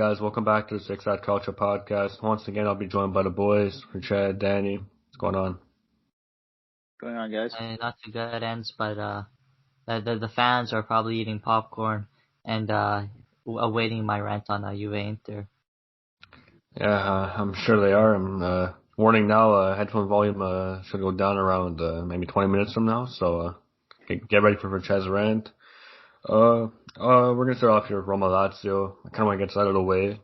guys? Welcome back to the Untitled Culture podcast. Once again, I'll be joined by the boys, Chad, Danny. What's going on? Going on, guys? Not too good, Enzo, but the fans are probably eating popcorn and awaiting my rant on Juve Inter. Yeah, I'm sure they are. I'm warning now, headphone volume should go down around maybe 20 minutes from now, so get ready for Chad's rant. We're gonna start off here with Roma Lazio. I kind of want to get this out of the way.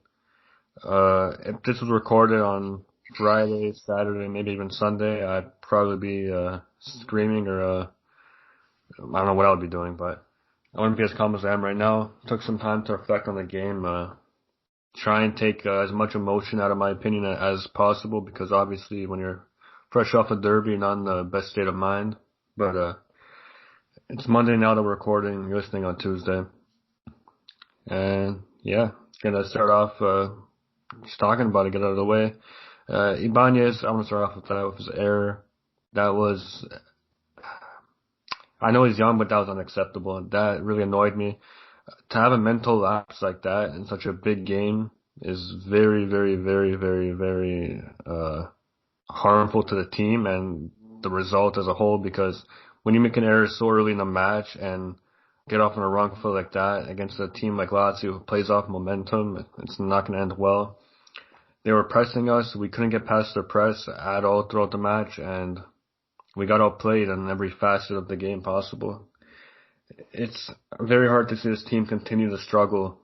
If this was recorded on Friday, Saturday, maybe even Sunday, I'd probably be screaming or I don't know what I would be doing, but I wouldn't be as calm as I am right now. Took some time to reflect on the game, try and take as much emotion out of my opinion as possible, because obviously when you're fresh off a derby, you're not in the best state of mind. But it's Monday now that we're recording. You're listening on Tuesday. And yeah, gonna start off just talking about it, get out of the way. Ibanez, I want to start off with that, with his error. That was, I know he's young, but that was unacceptable. That really annoyed me. To have a mental lapse like that in such a big game is very, very, very, very, very harmful to the team and the result as a whole, because when you make an error so early in the match and get off on a wrong foot like that against a team like Lazio who plays off momentum, it's not going to end well. They were pressing us. We couldn't get past their press at all throughout the match, and we got outplayed in every facet of the game possible. It's very hard to see this team continue to struggle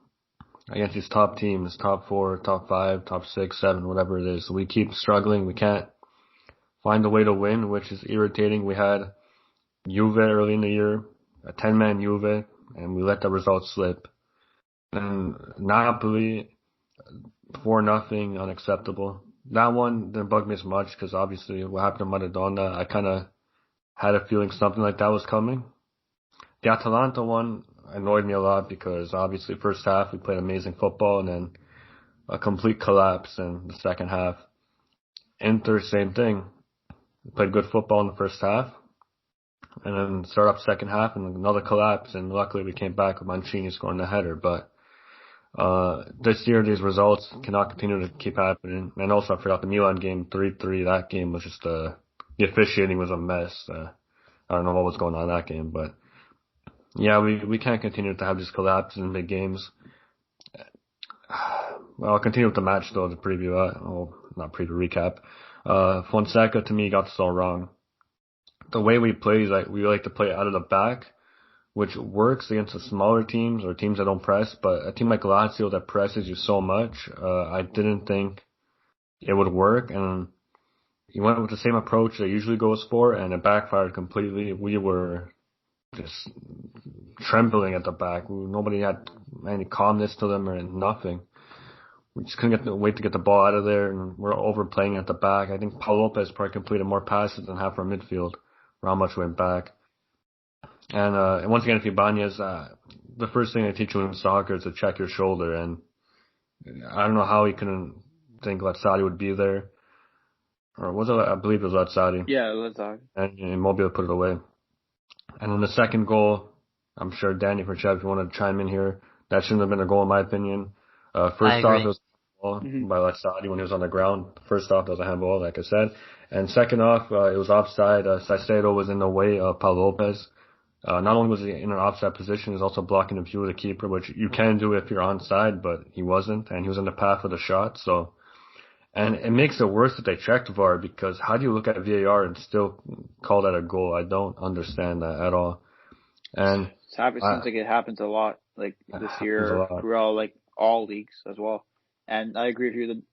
against these top teams, top 4, top 5, top 6, 7, whatever it is. We keep struggling. We can't find a way to win, which is irritating. We had Juve early in the year, a 10-man Juve, and we let the results slip. And Napoli, 4-0, unacceptable. That one didn't bug me as much because obviously what happened to Maradona, I kind of had a feeling something like that was coming. The Atalanta one annoyed me a lot because obviously first half we played amazing football and then a complete collapse in the second half. Inter, same thing. We played good football in the first half and then start up second half and another collapse, and luckily we came back with Mancini scoring the header. But this year these results cannot continue to keep happening. And also I forgot the Milan game, 3-3. That game was just the officiating was a mess. I don't know what was going on in that game, but yeah, we can't continue to have these collapses in big games. Well, I'll continue with the match though, the preview, not preview, recap. Fonseca to me got this all wrong. The way we play is we like to play out of the back, which works against the smaller teams or teams that don't press, but a team like Lazio that presses you so much, I didn't think it would work, and he went with the same approach that usually goes for, and it backfired completely. We were just trembling at the back. Nobody had any calmness to them or nothing. We just couldn't wait to get the ball out of there, and we're overplaying at the back. I think Paul Lopez probably completed more passes than half our midfield, for how much went back. And once again, if Ibanez, the first thing they teach you in soccer is to check your shoulder, and I don't know how he couldn't think Lazzari would be there. Or was it, I believe it was Lazzari. Yeah, Lazzari. And Immobile put it away. And then the second goal, I'm sure Danny, for Chad, if you want to chime in here, that shouldn't have been a goal in my opinion. First off, it was a handball by Lazzari when he was on the ground. First off, it was a handball, like I said. And second off, it was offside. Saicedo was in the way of Paul Lopez. Not only was he in an offside position, he was also blocking the view of the keeper, which you can do if you're onside, but he wasn't, and he was in the path of the shot. So, and it makes it worse that they checked VAR, because how do you look at VAR and still call that a goal? I don't understand that at all. And it seems like it happens a lot, like this year, throughout all leagues as well. And I agree with you.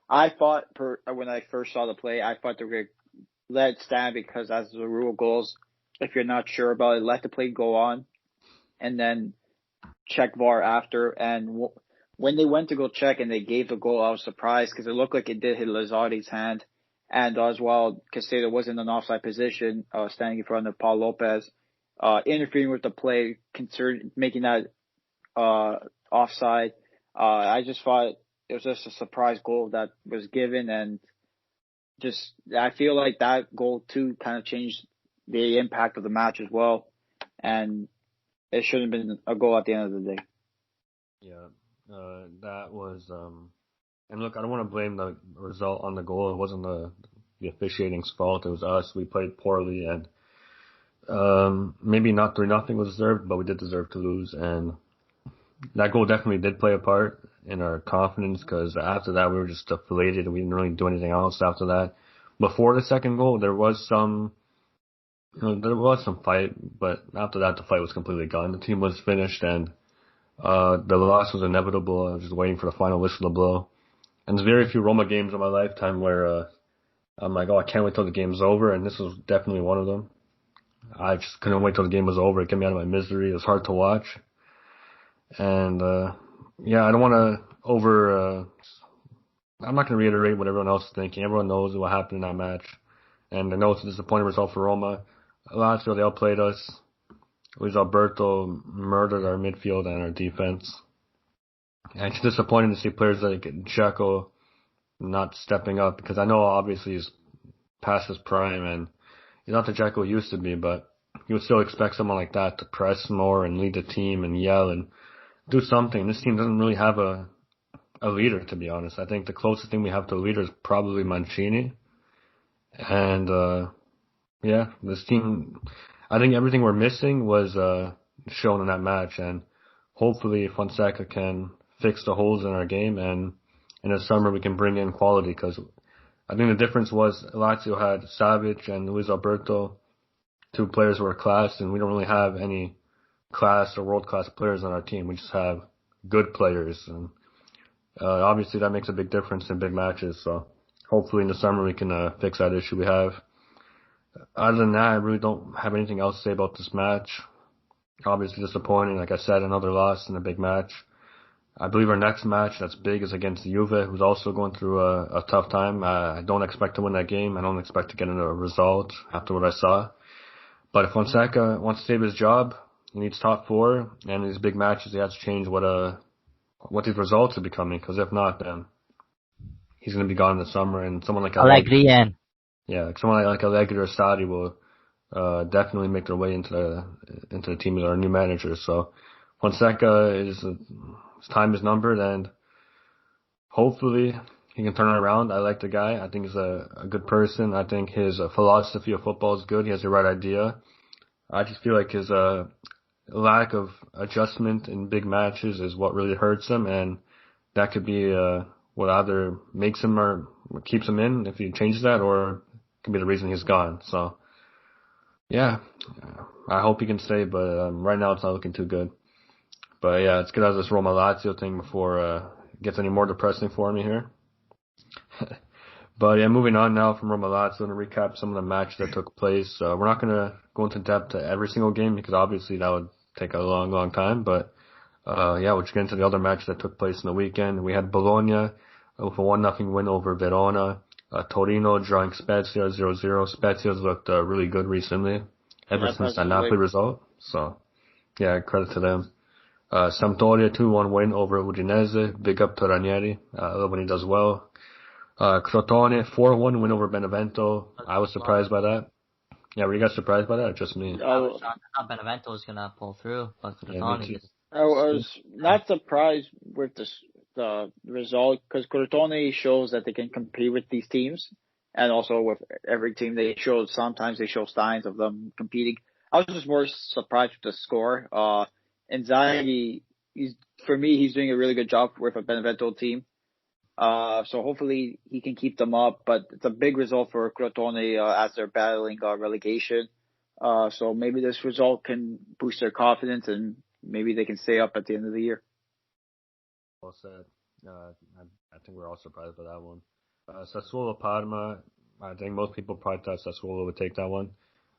I thought when I first saw the play, I thought they were going to let it stand, because as the rule goes, if you're not sure about it, let the play go on and then check VAR after. And when they went to go check and they gave the goal, I was surprised because it looked like it did hit Lazzari's hand. And as well, Caicedo was in an offside position, standing in front of Paul Lopez, interfering with the play, making that offside. I just thought it was just a surprise goal that was given, and just I feel like that goal too kind of changed the impact of the match as well, and it shouldn't have been a goal at the end of the day. Yeah, That was and look, I don't want to blame the result on the goal. It wasn't the officiating's fault. It was us. We played poorly, and maybe not 3-0 was deserved, but we did deserve to lose. And that goal definitely did play a part in our confidence, because after that we were just deflated and we didn't really do anything else after that. Before the second goal, there was some fight, but after that the fight was completely gone. The team was finished, and the loss was inevitable. I was just waiting for the final whistle to blow. And there's very few Roma games in my lifetime where I'm like, oh, I can't wait till the game's over, and this was definitely one of them. I just couldn't wait till the game was over. It got me out of my misery. It was hard to watch. And yeah, I don't want to I'm not going to reiterate what everyone else is thinking. Everyone knows what happened in that match. And I know it's a disappointing result for Roma. Lazio, they outplayed us. Luis Alberto murdered our midfield and our defense. And it's disappointing to see players like Dzeko not stepping up, because I know obviously he's past his prime and he's not the Dzeko he used to be, but you would still expect someone like that to press more and lead the team and yell and do something. This team doesn't really have a leader, to be honest. I think the closest thing we have to a leader is probably Mancini. And yeah, this team, I think everything we're missing was shown in that match, and hopefully Fonseca can fix the holes in our game, and in the summer we can bring in quality, because I think the difference was Lazio had Savic and Luis Alberto, two players who are class, and we don't really have any class or world-class players on our team. We just have good players, and obviously that makes a big difference in big matches, so hopefully in the summer we can fix that issue we have. Other than that, I really don't have anything else to say about this match. Obviously disappointing, like I said, another loss in a big match. I believe our next match that's big is against Juve, who's also going through a tough time. I don't expect to win that game. I don't expect to get into a result after what I saw. But if Fonseca wants to save his job, he needs top four, and in these big matches he has to change what these results are becoming, because if not, then he's going to be gone in the summer, and someone like Allegri someone like Allegri or Sarri will definitely make their way into the team as our new manager. So Fonseca his time is numbered, and hopefully he can turn it around. I like the guy. I think he's a good person. I think his philosophy of football is good. He has the right idea. I just feel like his lack of adjustment in big matches is what really hurts him, and that could be what either makes him or keeps him in if he changes that, or could be the reason he's gone. So yeah, I hope he can stay, but right now it's not looking too good. But yeah, let's get out of this Roma Lazio thing before it gets any more depressing for me here. But yeah, moving on now from Roma Lazio, to recap some of the matches that took place. We're not going to go into depth to every single game, because obviously that would take a long time. But yeah, we'll just get into the other matches that took place in the weekend. We had Bologna with a 1-0 win over Verona. Torino drawing Spezia 0-0. Spezia's looked really good recently, ever since that Napoli result. So yeah, credit to them. Sampdoria 2-1 win over Udinese. Big up to Ranieri. I love when he does well. Crotone 4-1 win over Benevento. I was surprised by that. Yeah, were you guys surprised by that, or just me? I was shocked. I thought Benevento was gonna pull through, but Crotone. I was not surprised with the result, because Crotone shows that they can compete with these teams, and also with every team sometimes they show signs of them competing. I was just more surprised with the score. Inzaghi, he's doing a really good job with a Benevento team. So hopefully he can keep them up, but it's a big result for Crotone as they're battling relegation. So maybe this result can boost their confidence, and maybe they can stay up at the end of the year. Well said. I think we're all surprised by that one. Sassuolo Parma, I think most people probably thought Sassuolo would take that one.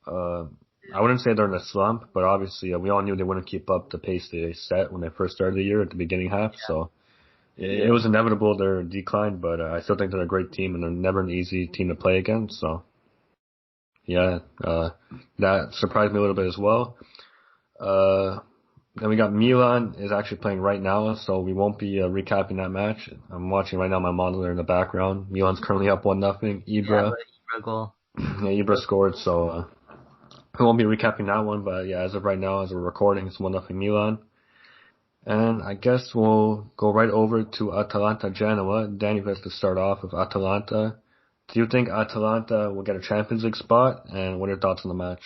I wouldn't say they're in a slump, but obviously we all knew they wouldn't keep up the pace they set when they first started the year at the beginning half. Yeah. So it was inevitable their decline, but I still think they're a great team, and they're never an easy team to play against. So yeah, that surprised me a little bit as well. Then we got Milan is actually playing right now, so we won't be recapping that match. I'm watching right now my monitor in the background. Milan's currently up 1-0. Ibra goal. Yeah, Ibra scored, so we won't be recapping that one. But yeah, as of right now, as we're recording, it's 1-0 Milan. And I guess we'll go right over to Atalanta-Genoa. Danny has to start off with Atalanta. Do you think Atalanta will get a Champions League spot? And what are your thoughts on the match?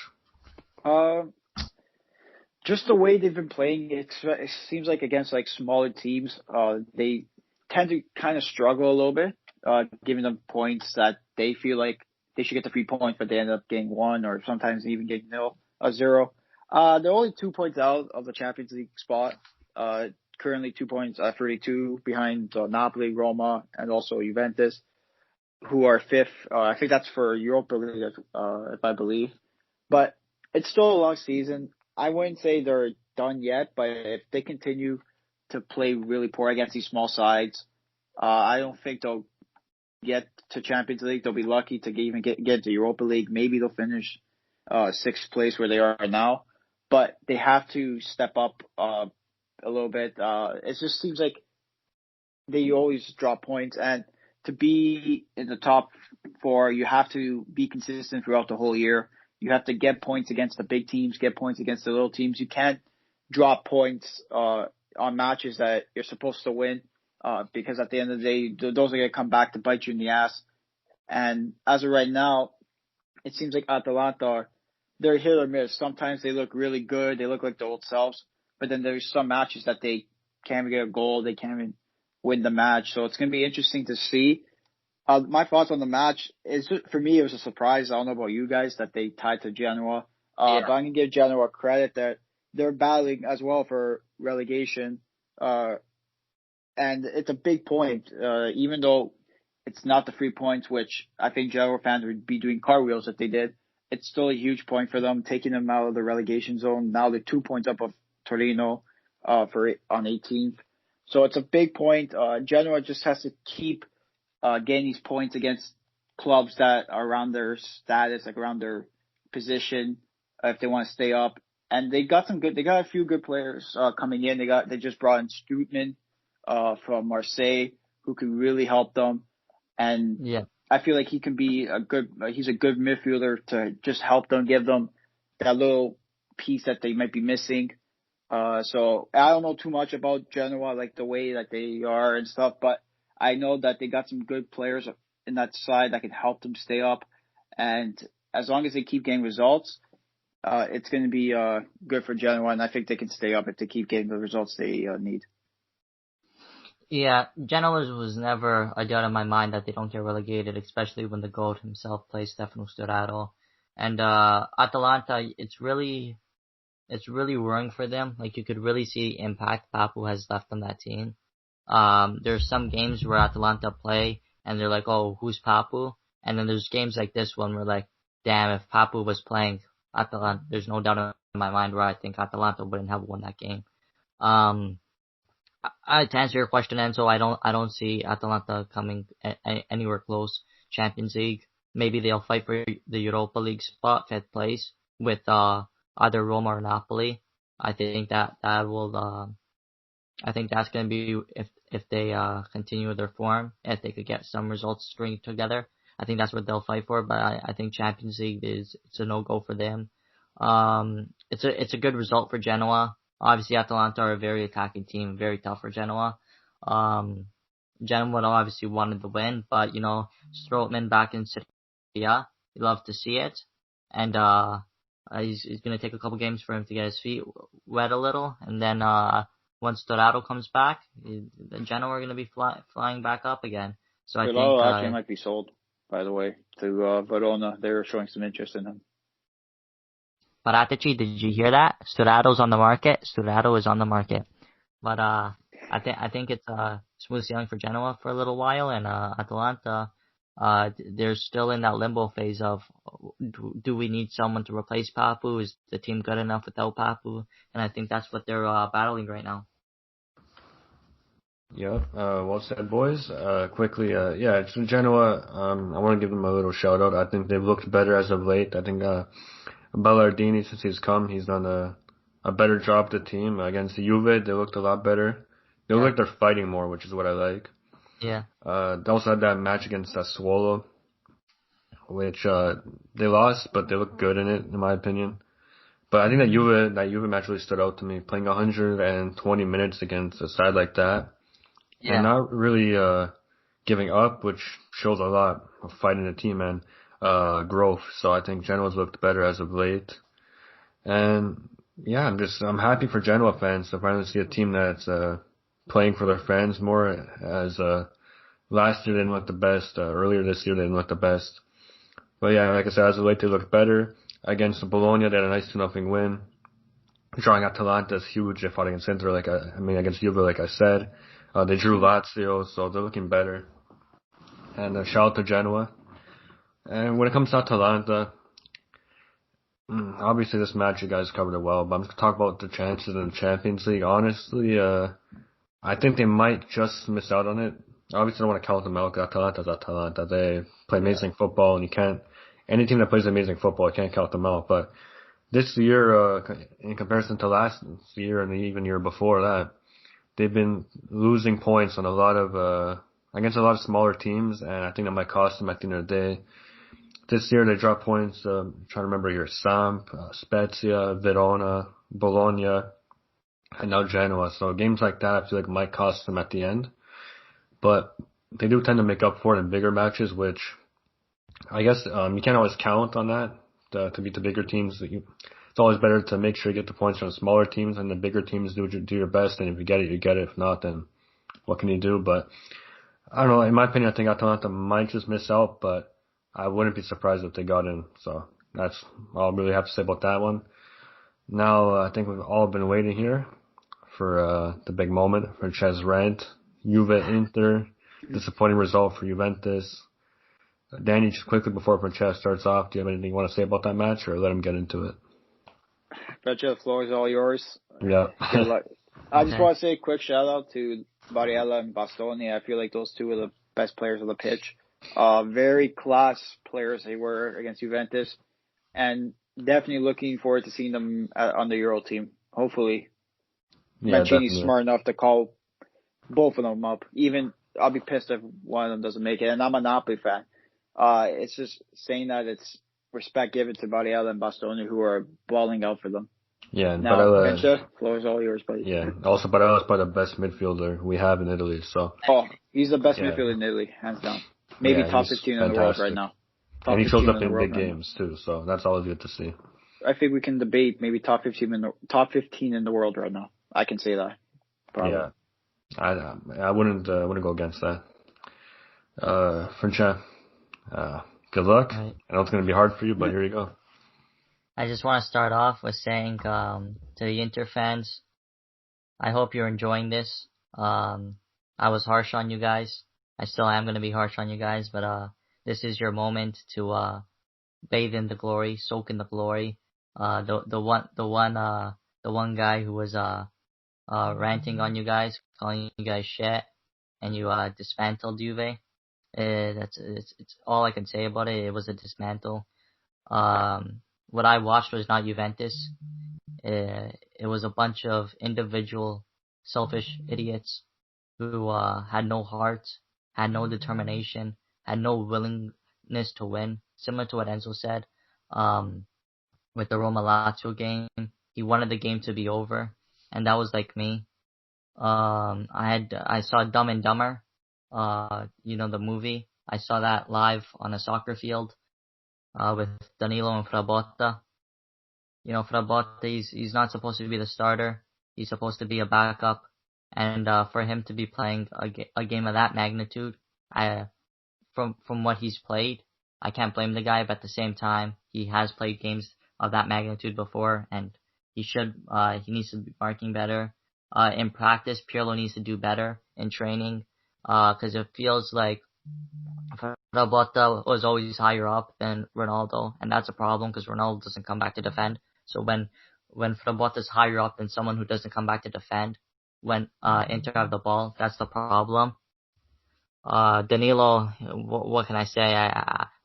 Just the way they've been playing, it seems like against like smaller teams, they tend to kind of struggle a little bit, giving them points that they feel like they should get the 3 points, but they end up getting 1 or sometimes even getting 0. They're only 2 points out of the Champions League spot. Currently 2 points, 32 behind Napoli, Roma, and also Juventus, who are fifth. I think that's for Europa League, if I believe. But it's still a long season. I wouldn't say they're done yet, but if they continue to play really poor against these small sides, I don't think they'll get to Champions League. They'll be lucky to even get to Europa League. Maybe they'll finish 6th place where they are now. But they have to step up a little bit. It just seems like they always drop points. And to be in the top 4, you have to be consistent throughout the whole year. You have to get points against the big teams, get points against the little teams. You can't drop points on matches that you're supposed to win because at the end of the day, those are going to come back to bite you in the ass. And as of right now, it seems like Atalanta, they're hit or miss. Sometimes they look really good. They look like their old selves. But then there's some matches that they can't even get a goal. They can't even win the match. So it's going to be interesting to see. My thoughts on the match is, for me, it was a surprise. I don't know about you guys that they tied to Genoa. But I'm going to give Genoa credit that they're battling as well for relegation. And it's a big point, even though it's not the 3 points, which I think Genoa fans would be doing cartwheels if they did. It's still a huge point for them, taking them out of the relegation zone. Now they're 2 points up of Torino on 18th. So it's a big point. Genoa just has to keep getting these points against clubs that are around their status, like around their position, if they want to stay up. And they got a few good players coming in. They just brought in Strootman from Marseille, who can really help them. And I feel like he can be he's a good midfielder to just help them, give them that little piece that they might be missing. So I don't know too much about Genoa, like the way that they are and stuff, but I know that they got some good players in that side that can help them stay up. And as long as they keep getting results, it's going to be good for Genoa. And I think they can stay up if they keep getting the results they need. Yeah, Genoa was never a doubt in my mind that they don't get relegated, especially when the GOAT himself plays Stefano Sturaro. And Atalanta, it's really worrying for them. Like, you could really see the impact Papu has left on that team. There's some games where Atalanta play and they're like, oh, who's Papu? And then there's games like this one where, like, damn, if Papu was playing Atalanta, there's no doubt in my mind where I think Atalanta wouldn't have won that game. To answer your question, Enzo, I don't see Atalanta coming anywhere close. Champions League, maybe they'll fight for the Europa League spot, 5th place, with either Roma or Napoli. I think that will. I think that's going to be if they continue their form, if they could get some results string together. I think that's what they'll fight for. But I think Champions League it's a no-go for them. It's a good result for Genoa. Obviously, Atalanta are a very attacking team, very tough for Genoa. Genoa obviously wanted the win, but Strootman back in Serie A, you love to see it, and he's going to take a couple games for him to get his feet wet a little, and then once Dorado comes back, Genoa are going to be flying back up again. So I think actually might be sold, by the way, to Verona. They're showing some interest in him. Paratici, did you hear that? Sturato's on the market. Sturaro is on the market. But I think it's smooth sailing for Genoa for a little while, and Atalanta, they're still in that limbo phase of do we need someone to replace Papu? Is the team good enough without Papu? And I think that's what they're battling right now. Yeah, well said, boys. Quickly, it's Genoa. I want to give them a little shout out. I think they've looked better as of late. I think Ballardini, since he's come, he's done a better job to the team. Against the Juve, they looked a lot better. They look like they're fighting more, which is what I like. Yeah. They also had that match against Sassuolo, which they lost, but they looked good in it, in my opinion. But I think that Juve match really stood out to me, playing 120 minutes against a side like that, and not really giving up, which shows a lot of fight in the team and growth. So I think Genoa's looked better as of late, and yeah, I'm happy for Genoa fans to finally see a team that's playing for their fans more. As last year they didn't look the best, earlier this year they didn't look the best. But yeah, like I said, as of late they look better. Against Bologna, they had a nice 2-0 win. Drawing Atalanta is huge. They fought against Inter, against Juve, like I said. They drew Lazio, so they're looking better. And shout out to Genoa. And when it comes to Atalanta, obviously this match you guys covered it well, but I'm just going to talk about the chances in the Champions League. Honestly, I think they might just miss out on it. Obviously, I don't want to count them out because Atalanta's Atalanta. They play amazing football, and any team that plays amazing football, I can't count them out. But this year, in comparison to last year and even year before that, they've been losing points on against a lot of smaller teams, and I think that might cost them at the end of the day. This year they dropped points, trying to remember here, Samp, Spezia, Verona, Bologna, and now Genoa. So games like that I feel like might cost them at the end. But they do tend to make up for it in bigger matches, which I guess you can't always count on that to beat the bigger teams. It's always better to make sure you get the points from the smaller teams, and the bigger teams do your best, and if you get it, you get it. If not, then what can you do? But I don't know. In my opinion, I think Atalanta might just miss out, but I wouldn't be surprised if they got in. So that's all I really have to say about that one. Now, I think we've all been waiting here for the big moment. Francesco's rant. Juve Inter. Disappointing result for Juventus. Danny, just quickly before Francesco starts off, do you have anything you want to say about that match, or let him get into it? Francesco, the floor is all yours. Yeah. I just want to say a quick shout out to Barella and Bastoni. I feel like those two are the best players on the pitch. Very class players they were against Juventus, and definitely looking forward to seeing them on the Euro team. Hopefully, Mancini's smart enough to call both of them up. Even I'll be pissed if one of them doesn't make it. And I'm a Napoli fan. It's just saying that it's respect given to Barella and Bastoni who are balling out for them. Yeah, and now, Barella, floor is all yours, buddy. Yeah, also Barella's probably the best midfielder we have in Italy. So. Oh, he's the best midfielder in Italy, hands down. Maybe top 15 in the world right now. And he shows up in big games too, so that's always good to see. I think we can debate maybe top 15 in the world right now. I can say that. Probably. Yeah, I wouldn't go against that. Francesco, good luck. Right. I know it's going to be hard for you, but here you go. I just want to start off with saying to the Inter fans, I hope you're enjoying this. I was harsh on you guys. I still am going to be harsh on you guys, but this is your moment to bathe in the glory, soak in the glory. The one guy who was ranting on you guys, calling you guys shit, and you dismantled Juve. It's all I can say about it. It was a dismantle. What I watched was not Juventus. It was a bunch of individual selfish idiots who had no heart, had no determination, had no willingness to win. Similar to what Enzo said with the Roma Lazio game, he wanted the game to be over, and that was like me. I saw Dumb and Dumber, the movie. I saw that live on a soccer field with Danilo and Frabotta. Frabotta, he's not supposed to be the starter. He's supposed to be a backup. And for him to be playing a game of that magnitude, from what he's played, I can't blame the guy. But at the same time, he has played games of that magnitude before, and he needs to be marking better. In practice, Pirlo needs to do better in training, because it feels like Frabotta was always higher up than Ronaldo, and that's a problem because Ronaldo doesn't come back to defend. So when Frabotta's higher up than someone who doesn't come back to defend, when Inter have the ball, that's the problem. Danilo, what can I say?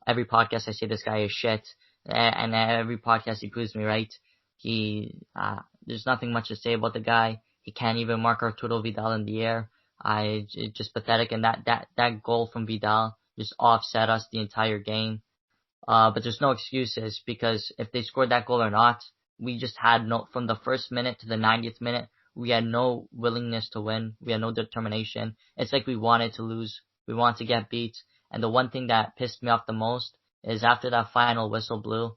Every podcast I say this guy is shit, and every podcast he proves me right. There's nothing much to say about the guy. He can't even mark Arturo Vidal in the air. It's just pathetic, and that goal from Vidal just offset us the entire game. But there's no excuses, because if they scored that goal or not, we just had from the first minute to the 90th minute, we had no willingness to win. We had no determination. It's like we wanted to lose. We wanted to get beat. And the one thing that pissed me off the most is after that final whistle blew,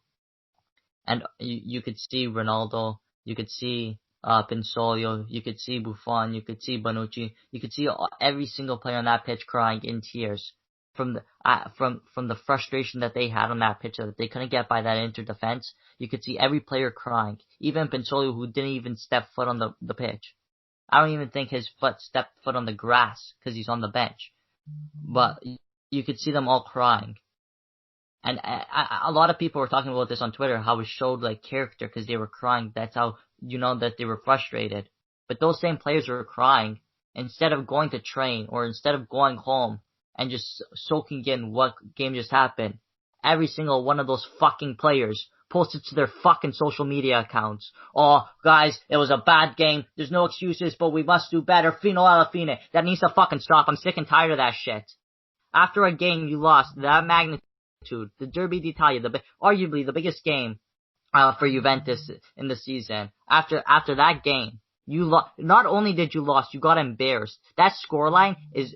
and you could see Ronaldo, you could see Pinsolio, you could see Buffon, you could see Bonucci, you could see every single player on that pitch crying in tears from the frustration that they had on that pitch that they couldn't get by that Inter defense. You could see every player crying, even Pinsolio, who didn't even step foot on the pitch. I don't even think his stepped foot on the grass because he's on the bench. But you could see them all crying. And a lot of people were talking about this on Twitter, how it showed like character because they were crying. That's how you know that they were frustrated. But those same players were crying instead of going to train or instead of going home and just soaking in what game just happened. Every single one of those fucking players posted to their fucking social media accounts. Oh, guys, it was a bad game. There's no excuses, but we must do better. Fino alla fine. That needs to fucking stop. I'm sick and tired of that shit. After a game you lost that magnitude, the Derby d'Italia, arguably the biggest game for Juventus in the season. After that game, you lost. Not only did you lose, you got embarrassed. That scoreline is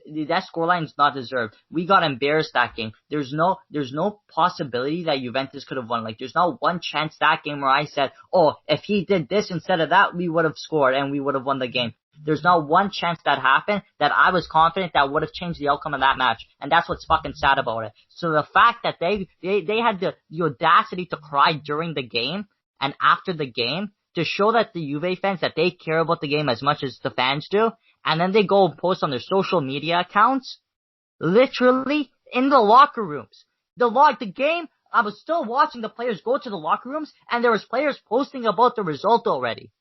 not deserved. We got embarrassed that game. There's no possibility that Juventus could have won. Like there's not one chance that game where I said, oh, if he did this instead of that, we would have scored and we would have won the game. There's not one chance that happened that I was confident that would have changed the outcome of that match. And that's what's fucking sad about it. So the fact that they had the audacity to cry during the game and after the game to show that the Juve fans, that they care about the game as much as the fans do, and then they go and post on their social media accounts, literally in the locker rooms. The game, I was still watching the players go to the locker rooms, and there was players posting about the result already.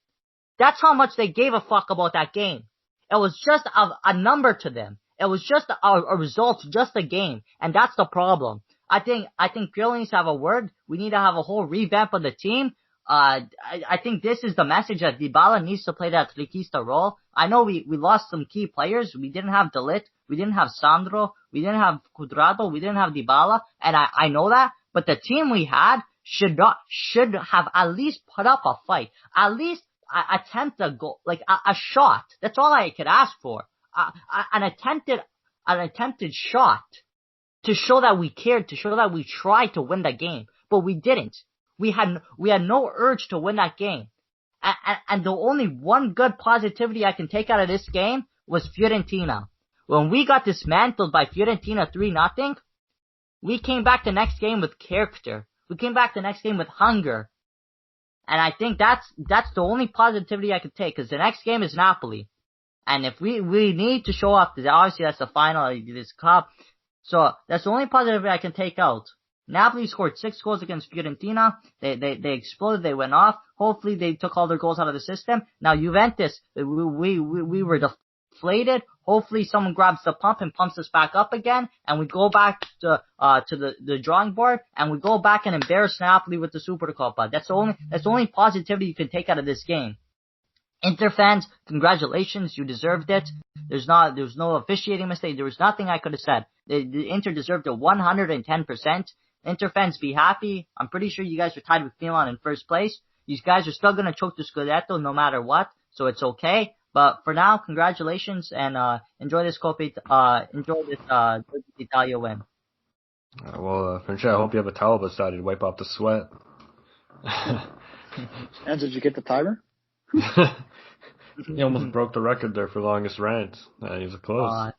That's how much they gave a fuck about that game. It was just a number to them. It was just a result, just a game. And that's the problem. I think Pirlo needs to have a word. We need to have a whole revamp of the team. I think this is the message that Dybala needs to play that Triquista role. I know we lost some key players. We didn't have De Ligt. We didn't have Sandro. We didn't have Cuadrado. We didn't have Dybala. And I know that. But the team we had should have at least put up a fight. At least attempt a goal, like a shot. That's all I could ask for. An attempted shot to show that we cared, to show that we tried to win that game. But we didn't. We had no urge to win that game. And the only one good positivity I can take out of this game was Fiorentina. When we got dismantled by Fiorentina 3-0, we came back the next game with character. We came back the next game with hunger. And I think that's the only positivity I could take, because the next game is Napoli. And if we need to show up, obviously that's the final of this cup. So that's the only positivity I can take out. Napoli scored 6 goals against Fiorentina. They exploded. They went off. Hopefully they took all their goals out of the system. Now Juventus, we were deflated. Hopefully someone grabs the pump and pumps us back up again, and we go back to the drawing board, and we go back and embarrass Napoli with the Supercoppa. That's the only positivity you can take out of this game. Inter fans, congratulations, you deserved it. There's no officiating mistake. There was nothing I could have said. The Inter deserved it 110%. Inter fans, be happy. I'm pretty sure you guys are tied with Milan in first place. You guys are still gonna choke the Scudetto no matter what, so it's okay. But for now, congratulations and enjoy this Italia win. Francesco, I hope you have a towel beside you to wipe off the sweat. And did you get the timer? He almost broke the record there for longest rant. He was close.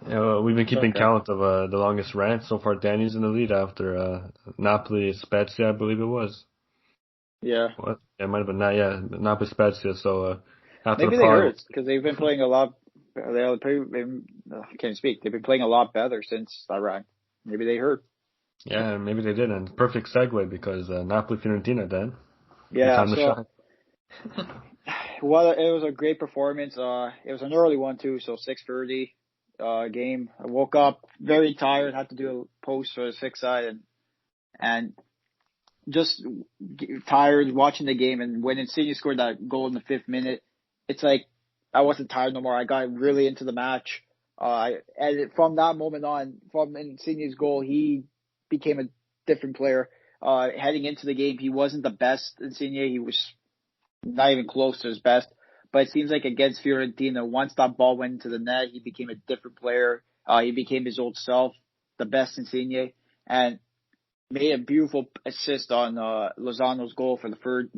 We've been keeping count of the longest rant. So far, Danny's in the lead after Napoli-Spezia, I believe it was. Yeah. What? It might have been Napoli-Spezia. So after maybe they heard it because they've been playing a lot. I can't speak. They've been playing a lot better since that rant. Maybe they heard. Yeah, maybe they did. And perfect segue because Napoli-Fiorentina then. Yeah. Well, it was a great performance. It was an early one too, so 6:30 game. I woke up very tired, had to do a post for the 6 side, and just tired watching the game. And when Insigne scored that goal in the 5th minute, it's like I wasn't tired no more. I got really into the match. And from that moment on, from Insigne's goal, he became a different player. heading into the game, he wasn't the best Insigne. He was not even close to his best. But it seems like against Fiorentina, once that ball went into the net, he became a different player. He became his old self, the best Insigne, and made a beautiful assist on Lozano's goal for the third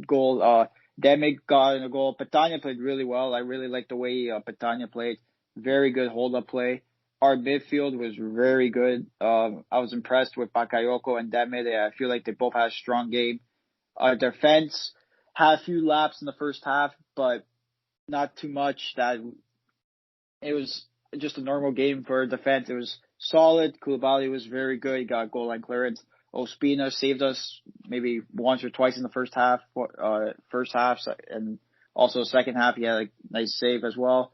goal. Demi got in a goal. Petagna played really well. I really liked the way Petagna played. Very good hold-up play. Our midfield was very good. I was impressed with Bakayoko and Demi. I feel like they both had a strong game. Our defense had a few laps in the first half, but not too much. That it was just a normal game for defense. It was solid. Koulibaly was very good. He got a goal line clearance. Ospina saved us maybe once or twice in the first half, and also second half he had a nice save as well.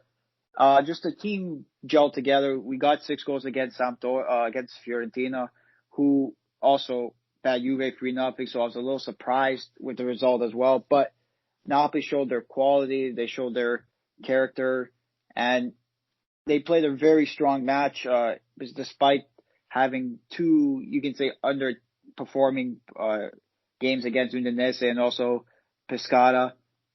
Just the team gelled together. We got 6 goals against against Fiorentina, who also had Juve 3-0. So I was a little surprised with the result as well. But Napoli showed their quality. They showed their character, and they played a very strong match. Despite having 2, you can say, underperforming games against Udinese and also Pescara,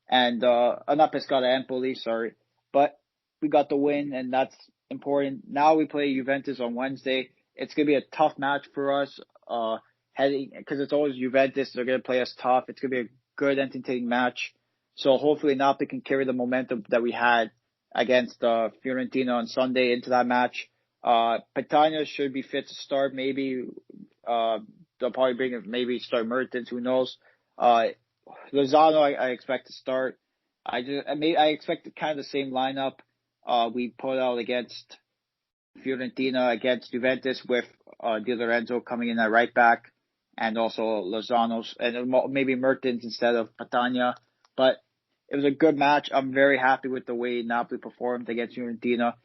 and not Pescara, Empoli, sorry. But we got the win, and that's important. Now we play Juventus on Wednesday. It's going to be a tough match for us, because it's always Juventus. They're going to play us tough. It's going to be a good, entertaining match. So hopefully Napoli can carry the momentum that we had against Fiorentina on Sunday into that match. Petagna should be fit to start. Maybe they'll probably maybe start Mertens. Who knows? Lozano, I expect to start. I expect kind of the same lineup we put out against Fiorentina, against Juventus, with Di Lorenzo coming in at right back, and also Lozano's, and maybe Mertens instead of Petagna. But it was a good match. I'm very happy with the way Napoli performed against Fiorentina.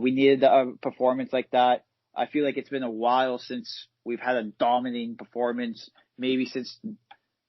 We needed a performance like that. I feel like it's been a while since we've had a dominating performance, maybe since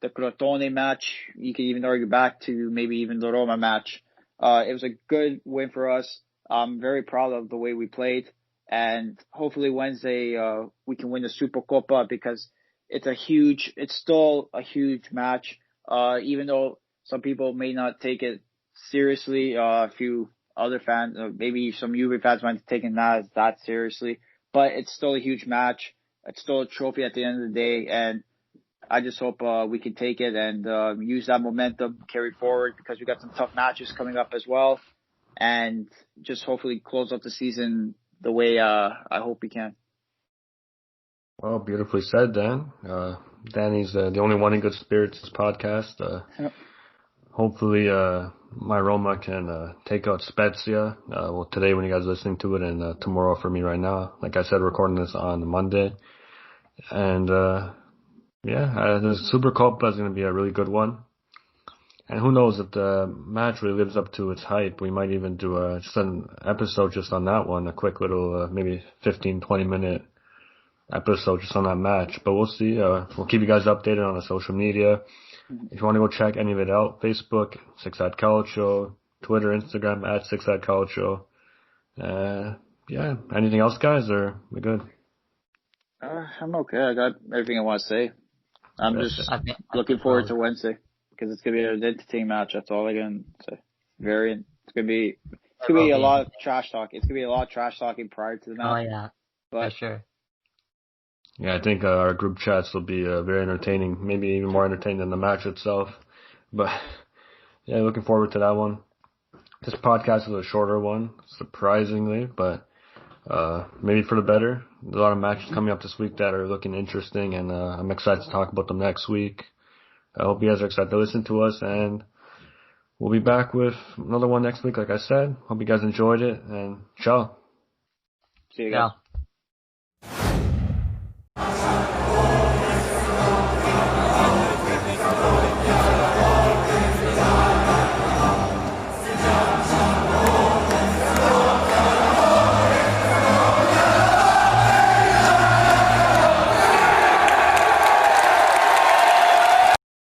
the Crotone match. You can even argue back to maybe even the Roma match. It was a good win for us. I'm very proud of the way we played, and hopefully Wednesday we can win the Supercoppa, because it's still a huge match. Even though some people may not take it seriously, a few other fans, maybe some Juve fans might have taken that seriously, but it's still a huge match. It's still a trophy at the end of the day, and I just hope we can take it and use that momentum, carry forward, because we got some tough matches coming up as well, and just hopefully close out the season the way I hope we can. Well, beautifully said, Dan. Danny's the only one in good spirits this podcast. Yep. Hopefully, my Roma can take out Spezia. Well, today when you guys are listening to it, and tomorrow for me right now. Like I said, recording this on Monday. And, the Supercoppa is going to be a really good one. And who knows, if the match really lives up to its hype, we might even do just an episode just on that one, a quick little, maybe 15, 20-minute episode just on that match. But we'll see. We'll keep you guys updated on the social media. If you want to go check any of it out, Facebook, Six-Eyed Calcio, Twitter, Instagram, at Six-Eyed Calcio. Anything else, guys, or we good? I'm okay. I got everything I want to say. I'm just looking forward to Wednesday, because it's going to be an entertaining match. That's all I can say. It's going to be a lot of trash talk. It's going to be a lot of trash talking prior to the match. Oh, yeah. For sure. Yeah, I think our group chats will be very entertaining, maybe even more entertaining than the match itself. But, yeah, looking forward to that one. This podcast is a shorter one, surprisingly, but maybe for the better. There's a lot of matches coming up this week that are looking interesting, and I'm excited to talk about them next week. I hope you guys are excited to listen to us, and we'll be back with another one next week, like I said. Hope you guys enjoyed it, and ciao. See you guys.